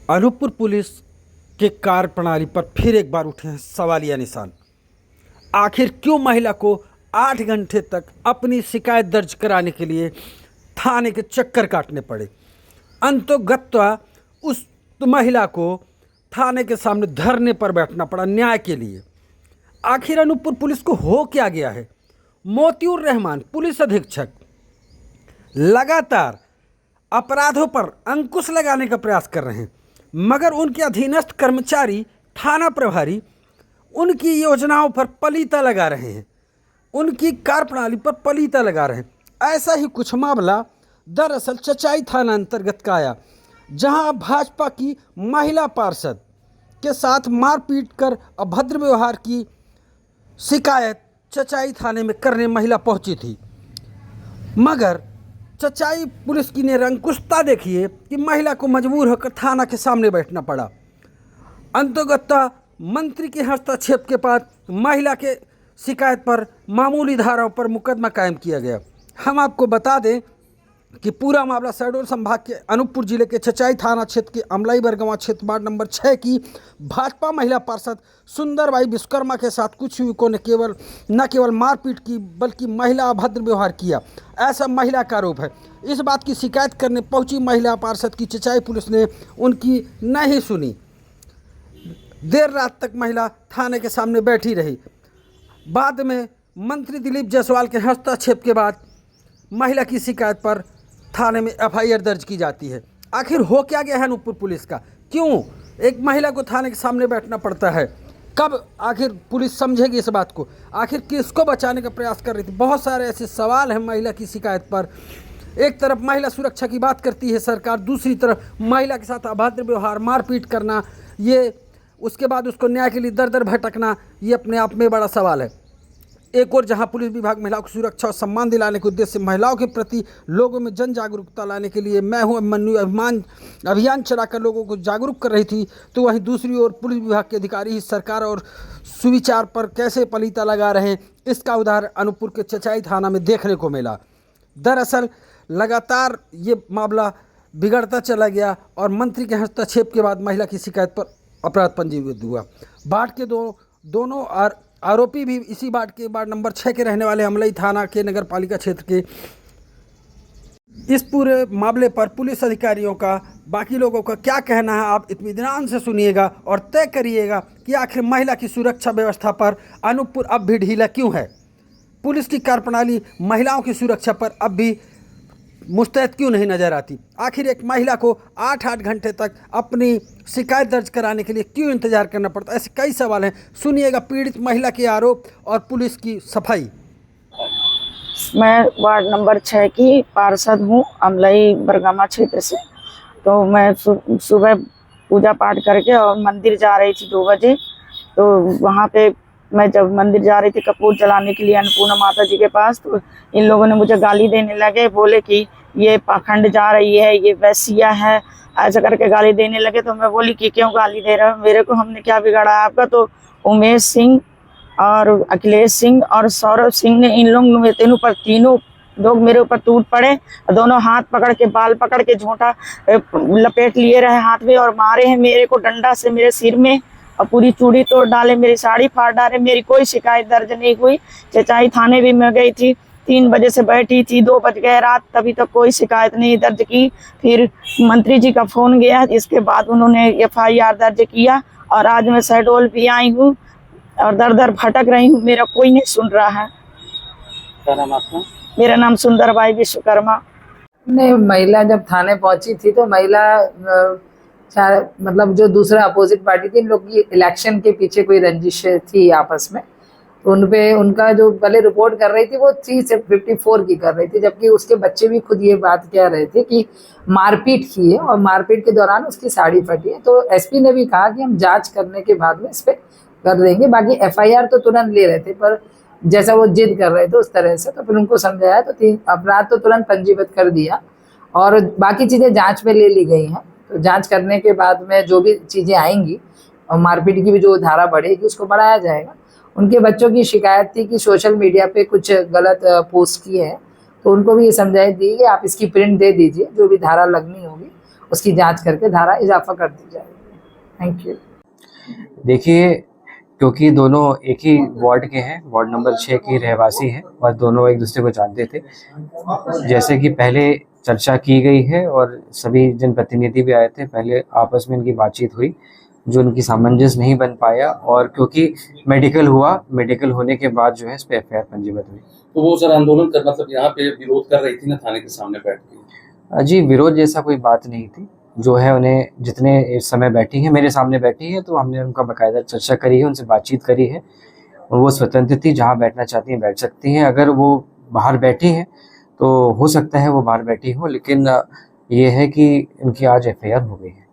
Anuppur police के कार्यप्रणाली पर फिर एक बार उठे हैं सवालिया निशान। आखिर क्यों महिला को 8 घंटे तक अपनी शिकायत दर्ज कराने के लिए थाने के चक्कर काटने पड़े। अंततः उस महिला को थाने के सामने धरने पर बैठना पड़ा न्याय के लिए। आखिर अनूपपुर पुलिस को हो क्या गया है? मोतिउर रहमान पुलिस अधीक्षक लगातार अपराधों पर अंकुश लगाने का प्रयास कर रहे हैं, मगर उनके अधीनस्थ कर्मचारी थाना प्रभारी उनकी योजनाओं पर पलीता लगा रहे हैं, उनकी कार्यप्रणाली पर पलीता लगा रहे हैं। ऐसा ही कुछ मामला दरअसल चचाई थाना अंतर्गत का आया, जहां भाजपा की महिला पार्षद के साथ मारपीट कर अभद्र व्यवहार की शिकायत चचाई थाने में करने महिला पहुंची थी। मगर चचाई पुलिस की निरंकुशता देखिए कि महिला को मजबूर होकर थाना के सामने बैठना पड़ा। अंततः मंत्री के हस्तक्षेप के बाद महिला के शिकायत पर मामूली धाराओं पर मुकदमा कायम किया गया। हम आपको बता दें कि पूरा मामला शहडोल संभाग के अनूपपुर जिले के चचाई थाना क्षेत्र के अमलाई बरगवां क्षेत्र वार्ड नंबर 6 की भाजपा महिला पार्षद सुंदरबाई विश्वकर्मा के साथ कुछ युवकों ने न केवल मारपीट की बल्कि महिला अभद्र व्यवहार किया, ऐसा महिला का आरोप है। इस बात की शिकायत करने पहुंची महिला पार्षद की चचाई पुलिस ने उनकी नहीं सुनी। देर रात तक महिला थाने के सामने बैठी रही। बाद में मंत्री दिलीप जायसवाल के हस्तक्षेप के बाद महिला की शिकायत पर थाने में एफआईआर दर्ज की जाती है। आखिर हो क्या गया है अनूपपुर पुलिस का? क्यों एक महिला को थाने के सामने बैठना पड़ता है? कब आखिर पुलिस समझेगी इस बात को? आखिर किसको बचाने का प्रयास कर रही थी? बहुत सारे ऐसे सवाल हैं महिला की शिकायत पर। एक तरफ महिला सुरक्षा की बात करती है सरकार, दूसरी तरफ महिला के साथ अभद्र व्यवहार, मारपीट करना, ये उसके बाद उसको न्याय के लिए दर दर भटकना, ये अपने आप में बड़ा सवाल है। एक और जहां पुलिस विभाग महिलाओं को सुरक्षा और सम्मान दिलाने के उद्देश्य से महिलाओं के प्रति लोगों में जन जागरूकता लाने के लिए मैं हूं अभिमन्यु अभियान चलाकर लोगों को जागरूक कर रही थी, तो वहीं दूसरी ओर पुलिस विभाग के अधिकारी ही सरकार और सुविचार पर कैसे पलीता लगा रहे हैं, इसका उदाहरण अनूपपुर के चचाई थाना में देखने को मिला। दरअसल लगातार ये मामला बिगड़ता चला गया और मंत्री के हस्तक्षेप के बाद महिला की शिकायत पर अपराध पंजीकृत हुआ। बाढ़ के दोनों आरोपी भी इसी वार्ड नंबर 6 के रहने वाले अमलाई थाना के नगर पालिका क्षेत्र के। इस पूरे मामले पर पुलिस अधिकारियों का, बाकी लोगों का क्या कहना है, आप इत्मीनान से सुनिएगा और तय करिएगा कि आखिर महिला की सुरक्षा व्यवस्था पर अनूपपुर अब भी ढीला क्यों है? पुलिस की कार्यप्रणाली महिलाओं की सुरक्षा पर अब भी मुस्तैद क्यों नहीं नजर आती? आखिर एक महिला को 8-8 घंटे तक अपनी शिकायत दर्ज कराने के लिए क्यों इंतजार करना पड़ता? ऐसे कई सवाल हैं, सुनिएगा पीड़ित महिला के आरोप और पुलिस की सफाई। मैं वार्ड नंबर 6 की पार्षद हूँ, अमलाई बरगवां क्षेत्र से। तो मैं सुबह पूजा पाठ करके और मंदिर जा रही थी 2 बजे। तो वहाँ पे मैं जब मंदिर जा रही थी कपूर जलाने के लिए अन्नपूर्णा माता जी के पास, तो इन लोगों ने मुझे गाली देने लगे, बोले कि ये पाखंड जा रही है, ये वैसिया है, ऐसा करके गाली देने लगे। तो मैं बोली कि क्यों गाली दे रहे हो मेरे को, हमने क्या बिगाड़ा है आपका? तो उमेश सिंह और अखिलेश सिंह और सौरभ सिंह ने इन लोग तीनों लोग मेरे ऊपर टूट पड़े। दोनों हाथ पकड़ के, बाल पकड़ के झोंटा लपेट लिए रहे हाथ में और मारे हैं मेरे को डंडा से मेरे सिर में और पूरी चूड़ी तोड़ डाले, मेरी साड़ी फाड़ डाले। मेरी कोई शिकायत दर्ज नहीं हुई। चचाई थाने भी मैं गई थी, 3 बजे से बैठी थी, 2 बज गए रात, तभी तक कोई शिकायत नहीं दर्ज की। फिर मंत्री जी का फोन गया, इसके बाद उन्होंने एफआईआर दर्ज किया और आज मैं शहडोल भी आई हूँ और दर दर भटक रही हूँ, मेरा कोई नहीं सुन रहा है। क्या नाम आपका? मेरा नाम सुंदरबाई विश्वकर्मा। महिला जब थाने पहुंची थी तो महिला मतलब जो दूसरा अपोजिट पार्टी थी, इन लोग की इलेक्शन के पीछे कोई रंजिश थी आपस में, तो उनपे उनका जो पहले रिपोर्ट कर रही थी वो 3 से 54 की कर रही थी, जबकि उसके बच्चे भी खुद ये बात कह रहे थे कि मारपीट की है और मारपीट के दौरान उसकी साड़ी फटी है। तो एसपी ने भी कहा कि हम जांच करने के बाद में इस पर कर देंगे। बाकी एफआईआर तो तुरंत ले रहे थे, पर जैसा वो जिद कर रहे थे उस तरह से, तो फिर उनको समझाया तो 3 अपराध तो तुरंत पंजीबद्ध कर दिया और बाकी चीज़ें जाँच में ले ली गई हैं। तो जांच करने के बाद में जो भी चीज़ें आएंगी और मारपीट की भी जो धारा बढ़ेगी उसको बढ़ाया जाएगा। उनके बच्चों की शिकायत थी कि सोशल मीडिया पे कुछ गलत पोस्ट किए हैं, तो उनको भी ये समझाई दी कि आप इसकी प्रिंट दे दीजिए, जो भी धारा लगनी होगी उसकी जांच करके धारा इजाफा कर दी जाएगी। Thank you. देखिए, क्योंकि दोनों एक ही वार्ड के हैं, वार्ड नंबर 6 के रहवासी हैं और दोनों एक दूसरे को जानते थे, जैसे कि पहले चर्चा की गई है और सभी जनप्रतिनिधि भी आए थे, पहले आपस में इनकी बातचीत हुई जो उनकी सामंजस्य नहीं बन पाया, और क्योंकि मेडिकल हुआ, मेडिकल होने के बाद जो है इस पर एफआईआर पंजीबद्ध हुई। तो वो सर आंदोलन कर मतलब यहाँ पे विरोध कर रही थी ना थाने के सामने बैठ के? जी, विरोध जैसा कोई बात नहीं थी, जो है उन्हें जितने इस समय बैठी हैं, मेरे सामने बैठी है, तो हमने उनका बाकायदा चर्चा करी है, उनसे बातचीत करी है और वो स्वतंत्र थी, जहाँ बैठना चाहती हैं बैठ सकती हैं। अगर वो बाहर बैठी हैं तो हो सकता है वो बाहर बैठी हो, लेकिन ये है कि उनकी आज एफआईआर हो गई है।